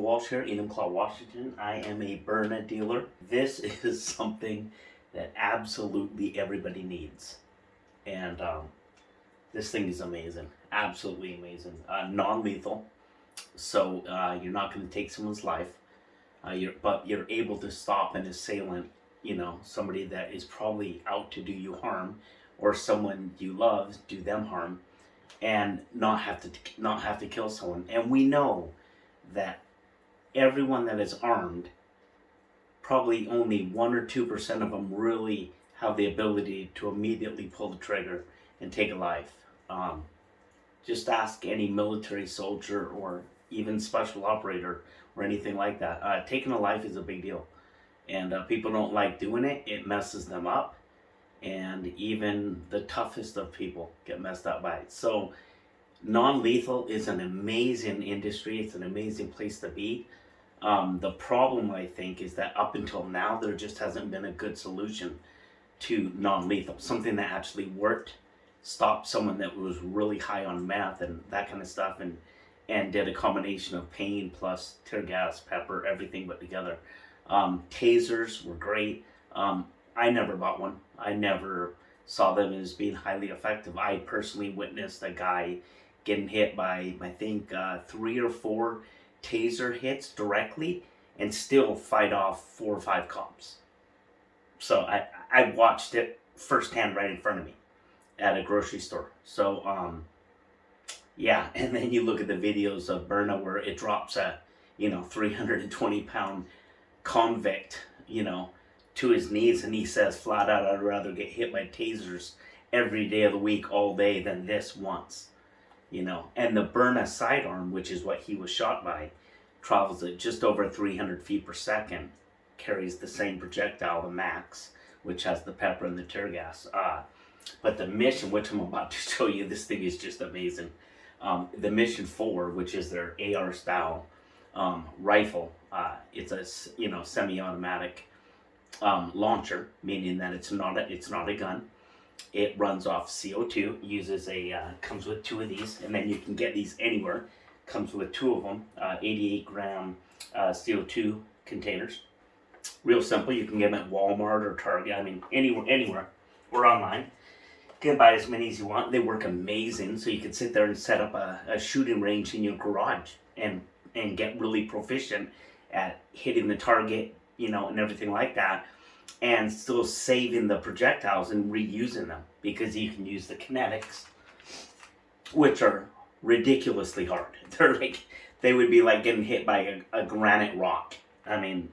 Walsh here in Washington. I am a Berna dealer. This is something that absolutely everybody needs. And this thing is amazing. Absolutely amazing. Non-lethal. So you're not going to take someone's life. But you're able to stop an assailant, somebody that is probably out to do you harm, or someone you love do them harm, and not have to kill someone. And we know that everyone that is armed, probably only 1 or 2% of them really have the ability to immediately pull the trigger and take a life. Just ask any military soldier or even special operator or anything like that. Taking a life is a big deal, and people don't like doing it. It messes them up, and even the toughest of people get messed up by it. So non-lethal is an amazing industry. It's an amazing place to be. The problem, I think, is that up until now there just hasn't been a good solution to non-lethal, something that actually worked, stopped someone that was really high on meth and that kind of stuff, and did a combination of pain plus tear gas, pepper, everything put together. Tasers were great. I never bought one. I never saw them as being highly effective. I personally witnessed a guy getting hit by, I think, 3 or 4 taser hits directly and still fight off 4 or 5 cops. So I watched it firsthand right in front of me at a grocery store. So yeah, and then you look at the videos of Berna where it drops a 320-pound convict to his knees, and he says flat out, I'd rather get hit by tasers every day of the week all day than this once. And the Berna sidearm, which is what he was shot by, travels at just over 300 feet per second, carries the same projectile, the max, which has the pepper and the tear gas. But the Mission, which I'm about to show you, this thing is just amazing. The Mission 4, which is their AR style rifle, it's a semi-automatic launcher, meaning that it's not a gun. It runs off CO2, uses comes with 2 of these, and then you can get these anywhere. Comes with 2 of them, 88-gram CO2 containers. Real simple. You can get them at Walmart or Target. I mean, anywhere, or online. You can buy as many as you want. They work amazing, so you can sit there and set up a shooting range in your garage and get really proficient at hitting the target, and everything like that, and still saving the projectiles and reusing them, because you can use the kinetics, which are ridiculously hard. They would be like getting hit by a granite rock. I mean,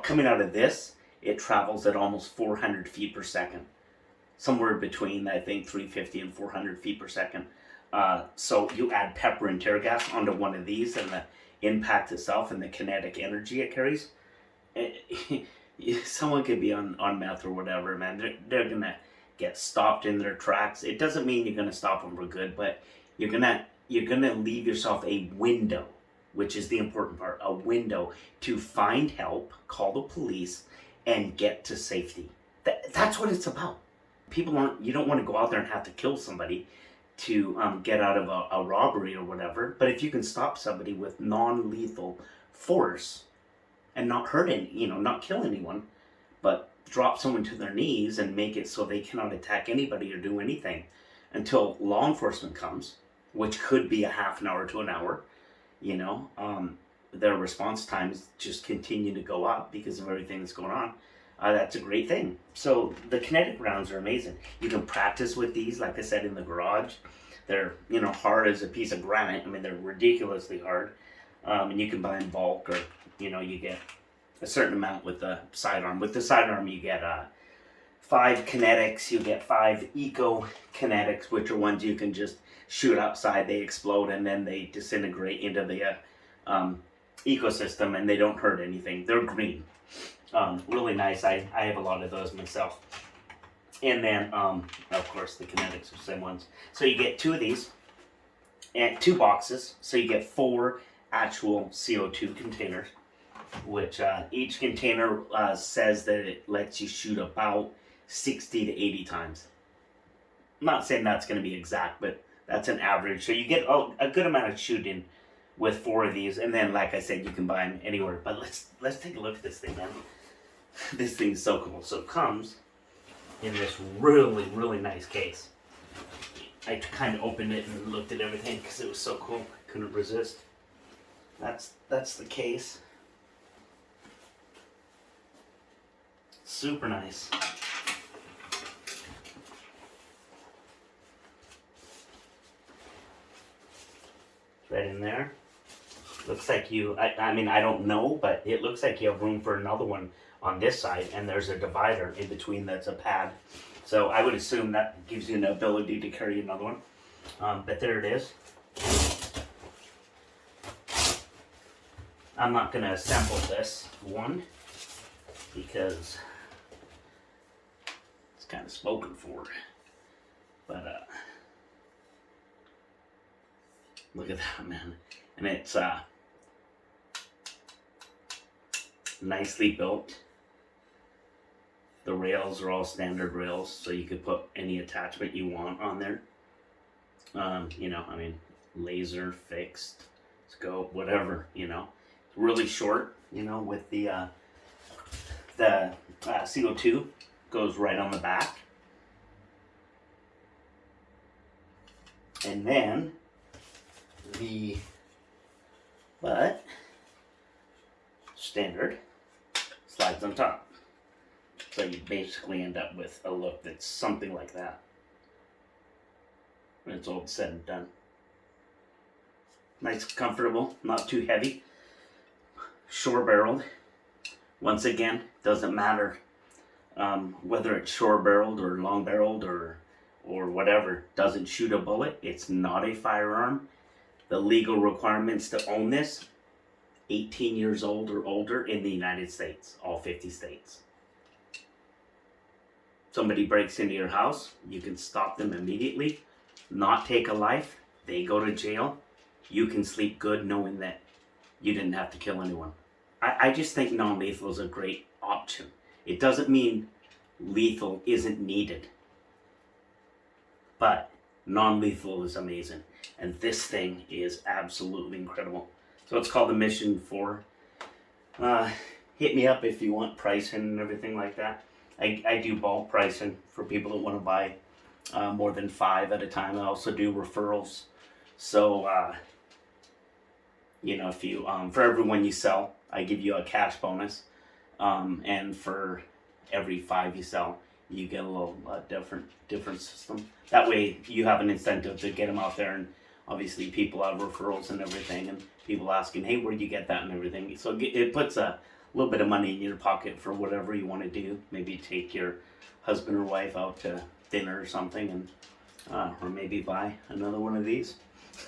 coming out of this, it travels at almost 400 feet per second. Somewhere between, I think, 350 and 400 feet per second. So you add pepper and tear gas onto one of these, and the impact itself and the kinetic energy it carries. Someone could be on meth or whatever, man. They're gonna get stopped in their tracks. It doesn't mean you're gonna stop them for good, but you're gonna leave yourself a window, which is the important part, a window to find help, call the police, and get to safety. That's what it's about. You don't want to go out there and have to kill somebody to get out of a robbery or whatever. But if you can stop somebody with non-lethal force and not hurt not kill anyone, but drop someone to their knees and make it so they cannot attack anybody or do anything until law enforcement comes, which could be a half an hour to an hour, their response times just continue to go up because of everything that's going on. That's a great thing. So the kinetic rounds are amazing. You can practice with these, like I said, in the garage. They're, hard as a piece of granite. I mean, they're ridiculously hard. And you can buy in bulk, or, you get a certain amount with the sidearm. With the sidearm, you get 5 kinetics. You get 5 eco kinetics, which are ones you can just shoot outside. They explode, and then they disintegrate into the ecosystem, and they don't hurt anything. They're green. Really nice. I have a lot of those myself. And then, of course, the kinetics are the same ones. So you get 2 of these, and 2 boxes. So you get 4 actual CO2 containers, which each container says that it lets you shoot about 60 to 80 times. I'm not saying that's going to be exact, but that's an average. So you get a good amount of shooting with 4 of these, and then like I said, you can buy them anywhere. But let's take a look at this thing, man. This thing is so cool. So it comes in this really, really nice case. I kind of opened it and looked at everything because it was so cool. I couldn't resist. That's the case. Super nice. Right in there. Looks like you, I mean, I don't know, but it looks like you have room for another one on this side, and there's a divider in between that's a pad. So I would assume that gives you an ability to carry another one. But there it is. I'm not going to assemble this one because it's kind of spoken for. But look at that, man. And it's nicely built. The rails are all standard rails, so you could put any attachment you want on there. You know, I mean, laser, fixed, scope, whatever, you know. It's really short, you know, with the CO2 goes right on the back. And then the butt, standard, slides on top. So you basically end up with a look that's something like that when it's all said and done. Nice, comfortable, not too heavy. Shore barreled. Once again, doesn't matter whether it's shore barreled or long barreled or whatever. Doesn't shoot a bullet. It's not a firearm. The legal requirements to own this: 18 years old or older in the United States, all 50 states. Somebody breaks into your house, you can stop them immediately, not take a life, they go to jail. You can sleep good knowing that you didn't have to kill anyone. I just think non-lethal is a great option. It doesn't mean lethal isn't needed, but non-lethal is amazing. And this thing is absolutely incredible. So it's called the Mission 4. Hit me up if you want pricing and everything like that. I do bulk pricing for people that want to buy more than 5 at a time. I also do referrals. So, you know, if you, for everyone you sell, I give you a cash bonus. And for every 5 you sell, you get a little different system. That way you have an incentive to get them out there, and obviously people have referrals and everything, and people asking, hey, where'd you get that and everything. So it puts a little bit of money in your pocket for whatever you want to do. Maybe take your husband or wife out to dinner or something, and or maybe buy another one of these.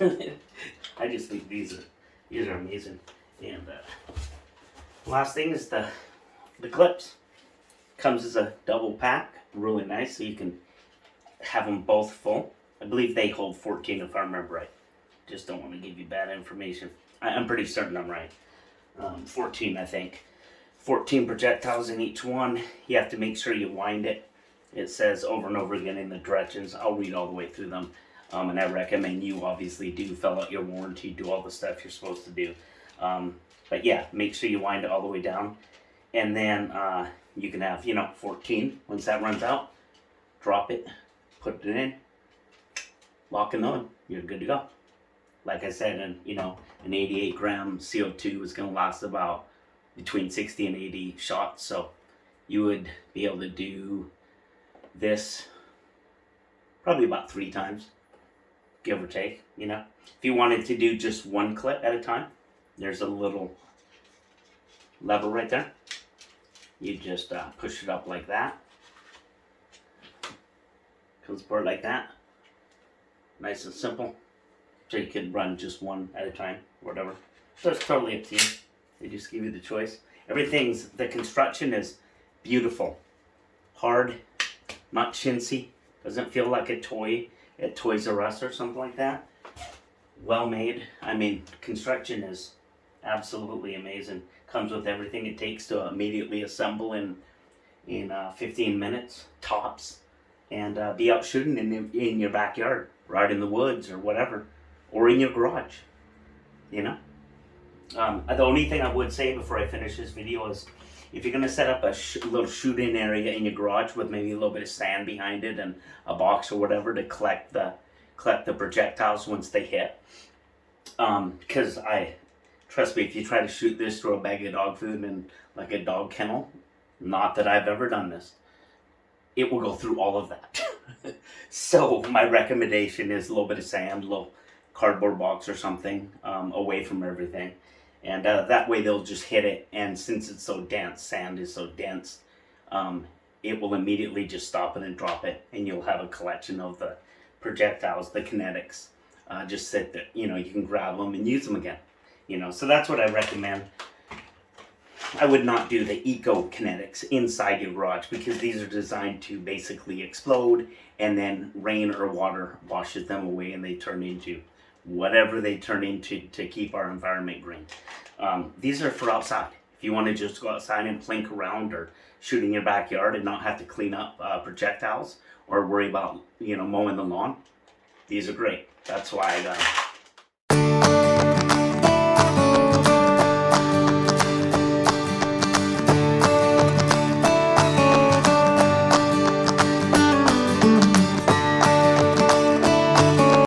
I just think these are amazing. And last thing is the clips. Comes as a double pack, really nice, so you can have them both full. I believe they hold 14 if I remember right. Just don't want to give you bad information. I'm pretty certain I'm right. 14, I think. 14 projectiles in each one. You have to make sure you wind it. It says over and over again in the directions. I'll read all the way through them. And I recommend you obviously do fill out your warranty, do all the stuff you're supposed to do. But yeah, make sure you wind it all the way down. And then you can have, 14. Once that runs out, drop it, put it in, lock and on. You're good to go. Like I said, an 88 gram CO2 is going to last about between 60 and 80 shots. So you would be able to do this probably about 3 times, give or take. If you wanted to do just one clip at a time, there's a little lever right there. You just push it up like that. Comes apart like that. Nice and simple. So you can run just one at a time, whatever. So it's totally up to you. They just give you the choice. The construction is beautiful. Hard, not chintzy. Doesn't feel like a toy at Toys R Us or something like that. Well made. I mean, construction is absolutely amazing. Comes with everything it takes to immediately assemble in 15 minutes, tops. And be out shooting in your backyard, right in the woods or whatever. Or in your garage, The only thing I would say before I finish this video is, if you're gonna set up a little shooting area in your garage with maybe a little bit of sand behind it and a box or whatever to collect the projectiles once they hit, because trust me, if you try to shoot this through a bag of dog food in like a dog kennel, not that I've ever done this, it will go through all of that. So my recommendation is a little bit of sand, a little cardboard box or something, away from everything. And that way they'll just hit it, and since it's so dense, sand is so dense, it will immediately just stop it and drop it, and you'll have a collection of the projectiles, the kinetics, just sit there. You know, you can grab them and use them again. You know, so that's what I recommend. I would not do the eco kinetics inside your garage, because these are designed to basically explode, and then rain or water washes them away, and they turn into whatever they turn into to keep our environment green. These are for outside. If you want to just go outside and plink around or shoot in your backyard and not have to clean up projectiles or worry about, you know, mowing the lawn, these are great. That's why